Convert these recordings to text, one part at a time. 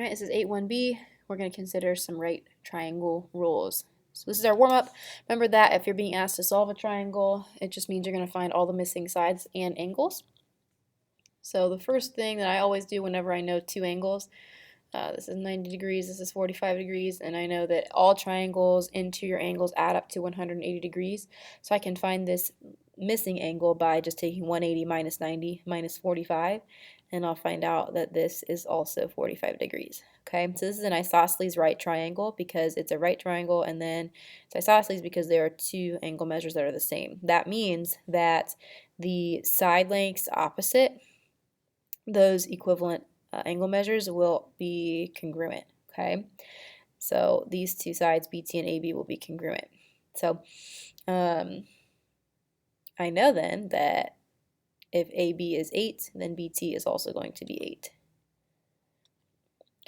All right, this is 8.1b. We're going to consider some right triangle rules. So this is our warm-up. Remember that if you're being asked to solve a triangle, it just means you're going to find all the missing sides and angles. So the first thing that I always do whenever I know two angles, this is 90 degrees, this is 45 degrees, and I know that all triangles' interior angles add up to 180 degrees. So I can find this missing angle by just taking 180 minus 90 minus 45, and I'll find out that this is also 45 degrees. Okay, so this is an isosceles right triangle because it's a right triangle, and then it's isosceles because there are two angle measures that are the same. That means that the side lengths opposite those equivalent angle measures will be congruent. Okay, so these two sides, BT and AB, will be congruent. So I know then that if AB is 8, then BT is also going to be 8.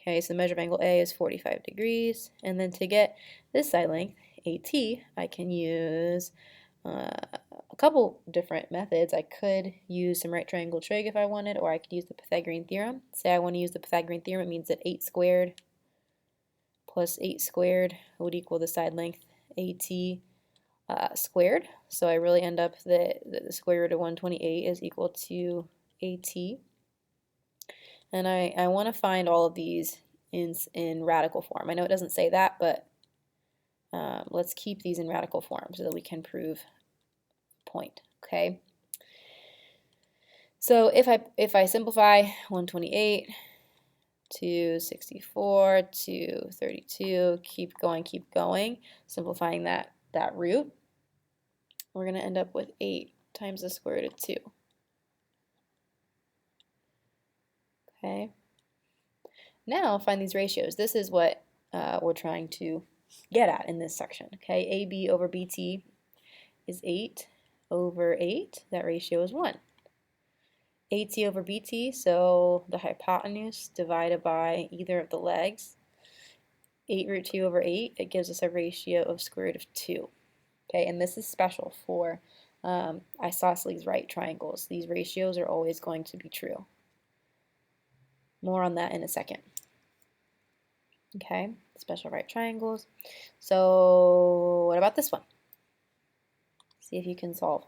Okay, so the measure of angle A is 45 degrees, and then to get this side length, AT, I can use a couple different methods. I could use some right triangle trig if I wanted, or I could use the Pythagorean theorem. Say I want to use the Pythagorean theorem, it means that 8 squared plus 8 squared would equal the side length AT squared. So I really end up that the square root of 128 is equal to AT. And I want to find all of these in radical form. I know it doesn't say that, but let's keep these in radical form so that we can prove point. Okay. So if I simplify 128 to 64 to 32, keep going, simplifying that root, we're going to end up with 8 times the square root of 2. Okay. Now find these ratios. This is what we're trying to get at in this section. Okay, AB over BT is 8 over 8. That ratio is 1. AT over BT, so the hypotenuse divided by either of the legs, 8 root 2 over 8, it gives us a ratio of square root of 2. Okay, and this is special for isosceles right triangles. These ratios are always going to be true. More on that in a second. Okay, special right triangles. So what about this one? See if you can solve.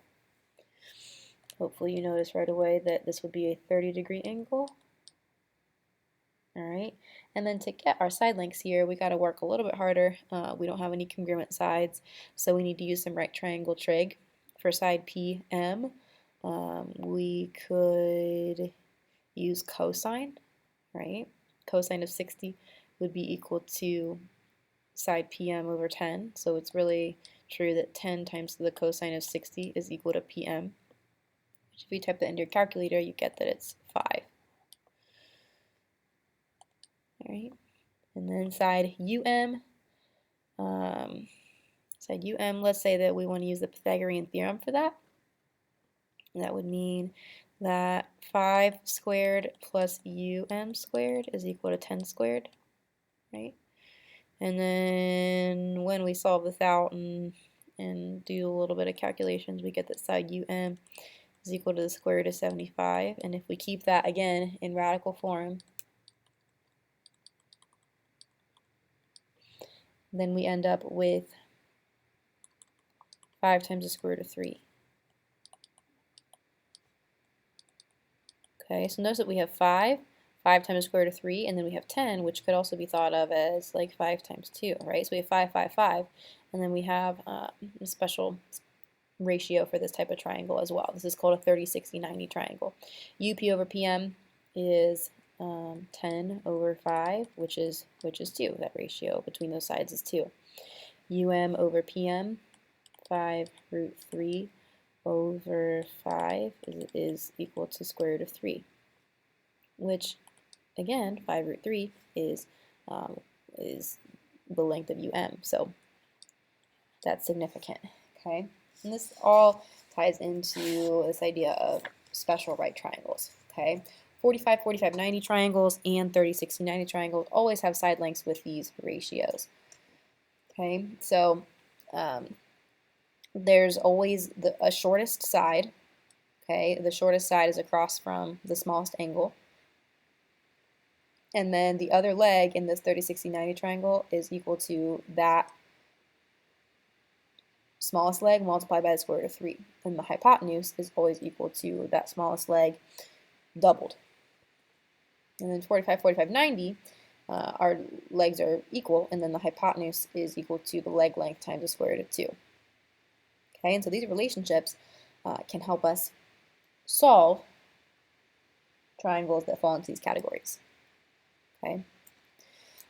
Hopefully you notice right away that this would be a 30-degree angle. All right, and then to get our side lengths here, we got to work a little bit harder. We don't have any congruent sides, so we need to use some right triangle trig. For side PM, we could use cosine, right? Cosine of 60 would be equal to side PM over 10, so it's really true that 10 times the cosine of 60 is equal to PM. If you type that into your calculator, you get that it's 5. All right, and then side UM, let's say that we want to use the Pythagorean theorem for that. That would mean that 5 squared plus UM squared is equal to 10 squared, right? And then when we solve this out and do a little bit of calculations, we get that side UM is equal to the square root of 75. And if we keep that again in radical form, then we end up with 5 times the square root of 3. Okay, so notice that we have 5 times the square root of 3, and then we have 10, which could also be thought of as like 5 times 2, right? So we have 5, 5, 5, and then we have a special ratio for this type of triangle as well. This is called a 30, 60, 90 triangle. UP over PM is 10 over 5, which is 2. That ratio between those sides is 2. UM over PM, 5 root 3 over 5 is equal to square root of 3, which again 5 root 3 is the length of UM, so that's significant. Okay, and this all ties into this idea of special right triangles. Okay, 45, 45, 90 triangles and 30, 60, 90 triangles always have side lengths with these ratios. Okay, so there's always a shortest side. Okay, the shortest side is across from the smallest angle. and then the other leg in this 30, 60, 90 triangle is equal to that smallest leg multiplied by the square root of 3. And the hypotenuse is always equal to that smallest leg doubled. And then 45, 45, 90, our legs are equal, and then the hypotenuse is equal to the leg length times the square root of 2. Okay, and so these relationships can help us solve triangles that fall into these categories. Okay,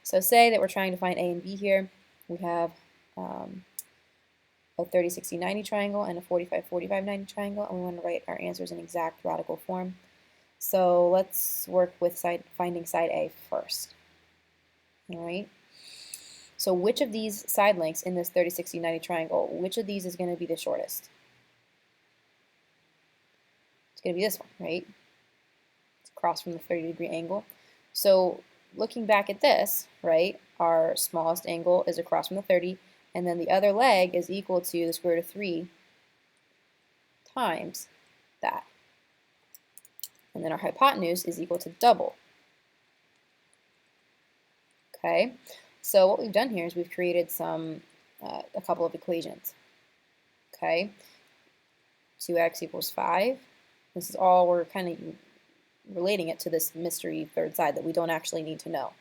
so say that we're trying to find A and B here. We have a 30, 60, 90 triangle and a 45, 45, 90 triangle, and we want to write our answers in exact radical form. So let's work with finding side A first. All right. So which of these side lengths in this 30, 60, 90 triangle, which of these is going to be the shortest? It's going to be this one, right? It's across from the 30-degree angle. So looking back at this, right, our smallest angle is across from the 30, and then the other leg is equal to the square root of 3 times that. And then our hypotenuse is equal to double. Okay, so what we've done here is we've created a couple of equations. Okay, 2x equals 5. This is all, we're kind of relating it to this mystery third side that we don't actually need to know.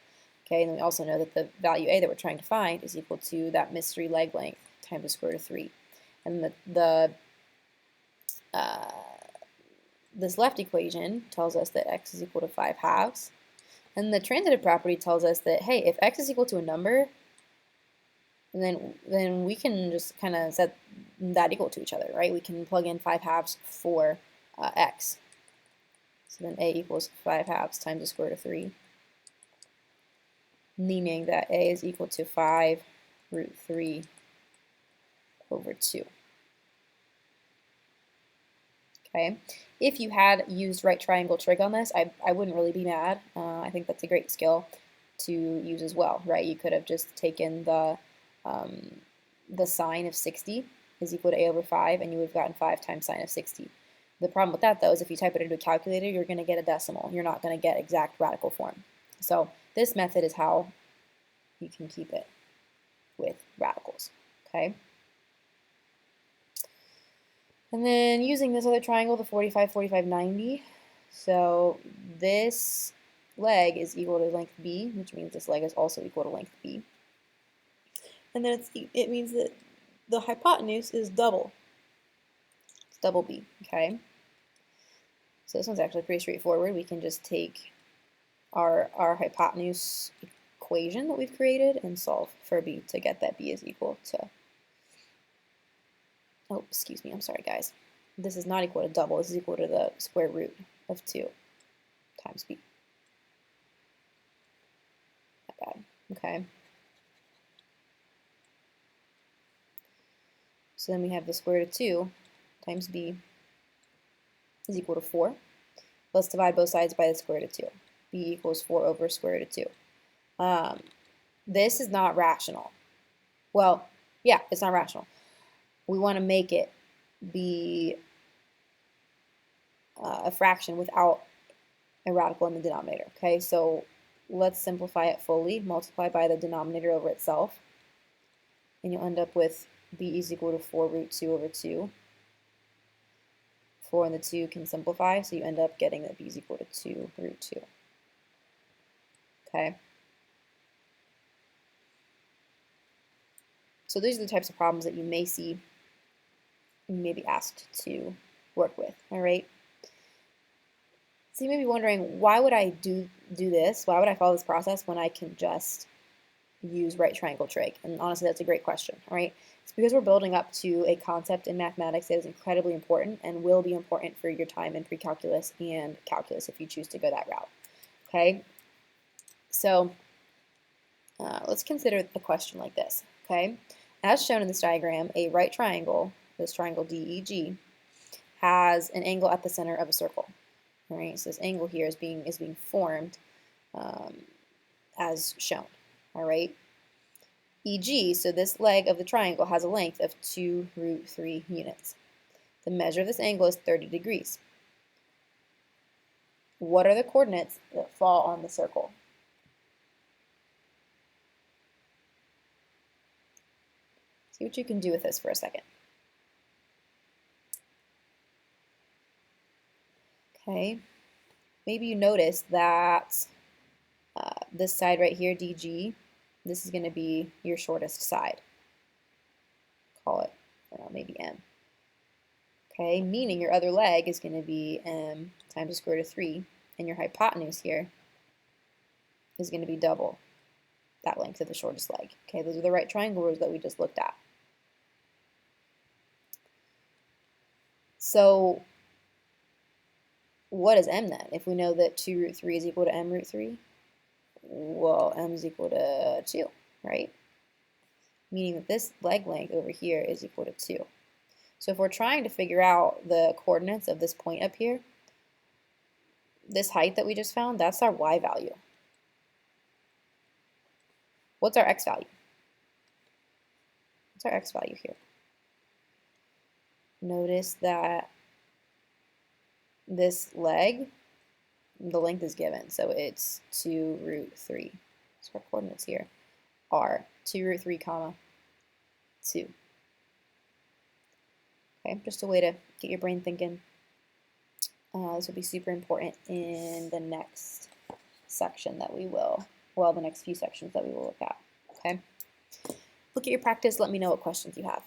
Okay, and then we also know that the value a that we're trying to find is equal to that mystery leg length times the square root of 3. And this left equation tells us that x is equal to 5 halves. And the transitive property tells us that, hey, if x is equal to a number, then we can just kind of set that equal to each other, right? We can plug in 5 halves for x. So then a equals 5 halves times the square root of 3, meaning that a is equal to 5 root 3 over 2. Okay, if you had used right triangle trig on this, I wouldn't really be mad. I think that's a great skill to use as well, right? You could have just taken the sine of 60 is equal to a over 5, and you would have gotten 5 times sine of 60. The problem with that, though, is if you type it into a calculator, you're going to get a decimal. You're not going to get exact radical form. So this method is how you can keep it with radicals, okay? And then using this other triangle, the 45, 45, 90, so this leg is equal to length B, which means this leg is also equal to length B. And then it means that the hypotenuse is double. It's double B, okay? So this one's actually pretty straightforward. We can just take our hypotenuse equation that we've created and solve for B to get that B is equal to, oh, excuse me, I'm sorry, guys. This is not equal to double. This is equal to the square root of 2 times B. Not bad. Okay. So then we have the square root of 2 times B is equal to 4. Let's divide both sides by the square root of 2. B equals 4 over square root of 2. This is not rational. Well, yeah, it's not rational. We want to make it be a fraction without a radical in the denominator. Okay, so let's simplify it fully. Multiply by the denominator over itself, and you'll end up with b is equal to 4 root 2 over 2. 4 and the 2 can simplify, so you end up getting that b is equal to 2 root 2. Okay. So these are the types of problems that you may see, you may be asked to work with, all right? So you may be wondering, why would I do this? Why would I follow this process when I can just use right triangle trig? And honestly, that's a great question, all right? It's because we're building up to a concept in mathematics that is incredibly important and will be important for your time in pre-calculus and calculus if you choose to go that route, okay? So let's consider a question like this, okay? As shown in this diagram, a right triangle, this triangle DEG, has an angle at the center of a circle. All right, so this angle here is being formed as shown. All right, EG, so this leg of the triangle has a length of 2 root 3 units. The measure of this angle is 30 degrees. What are the coordinates that fall on the circle? See what you can do with this for a second. Okay, maybe you notice that this side right here, DG, this is going to be your shortest side. Call it, I don't know, maybe M. Okay, meaning your other leg is going to be M times the square root of 3, and your hypotenuse here is going to be double that length of the shortest leg. Okay, those are the right triangle rules that we just looked at. So what is M then? If we know that 2 root 3 is equal to M root 3, well, M is equal to 2, right? Meaning that this leg length over here is equal to 2. So if we're trying to figure out the coordinates of this point up here, this height that we just found, that's our y value. What's our x value? What's our x value here? Notice that this leg, the length is given, so it's 2 root 3. So our coordinates here are 2 root 3 comma 2. Okay, just a way to get your brain thinking. This will be super important in the next section that we will, well, the next few sections that we will look at. Okay, look at your practice. Let me know what questions you have.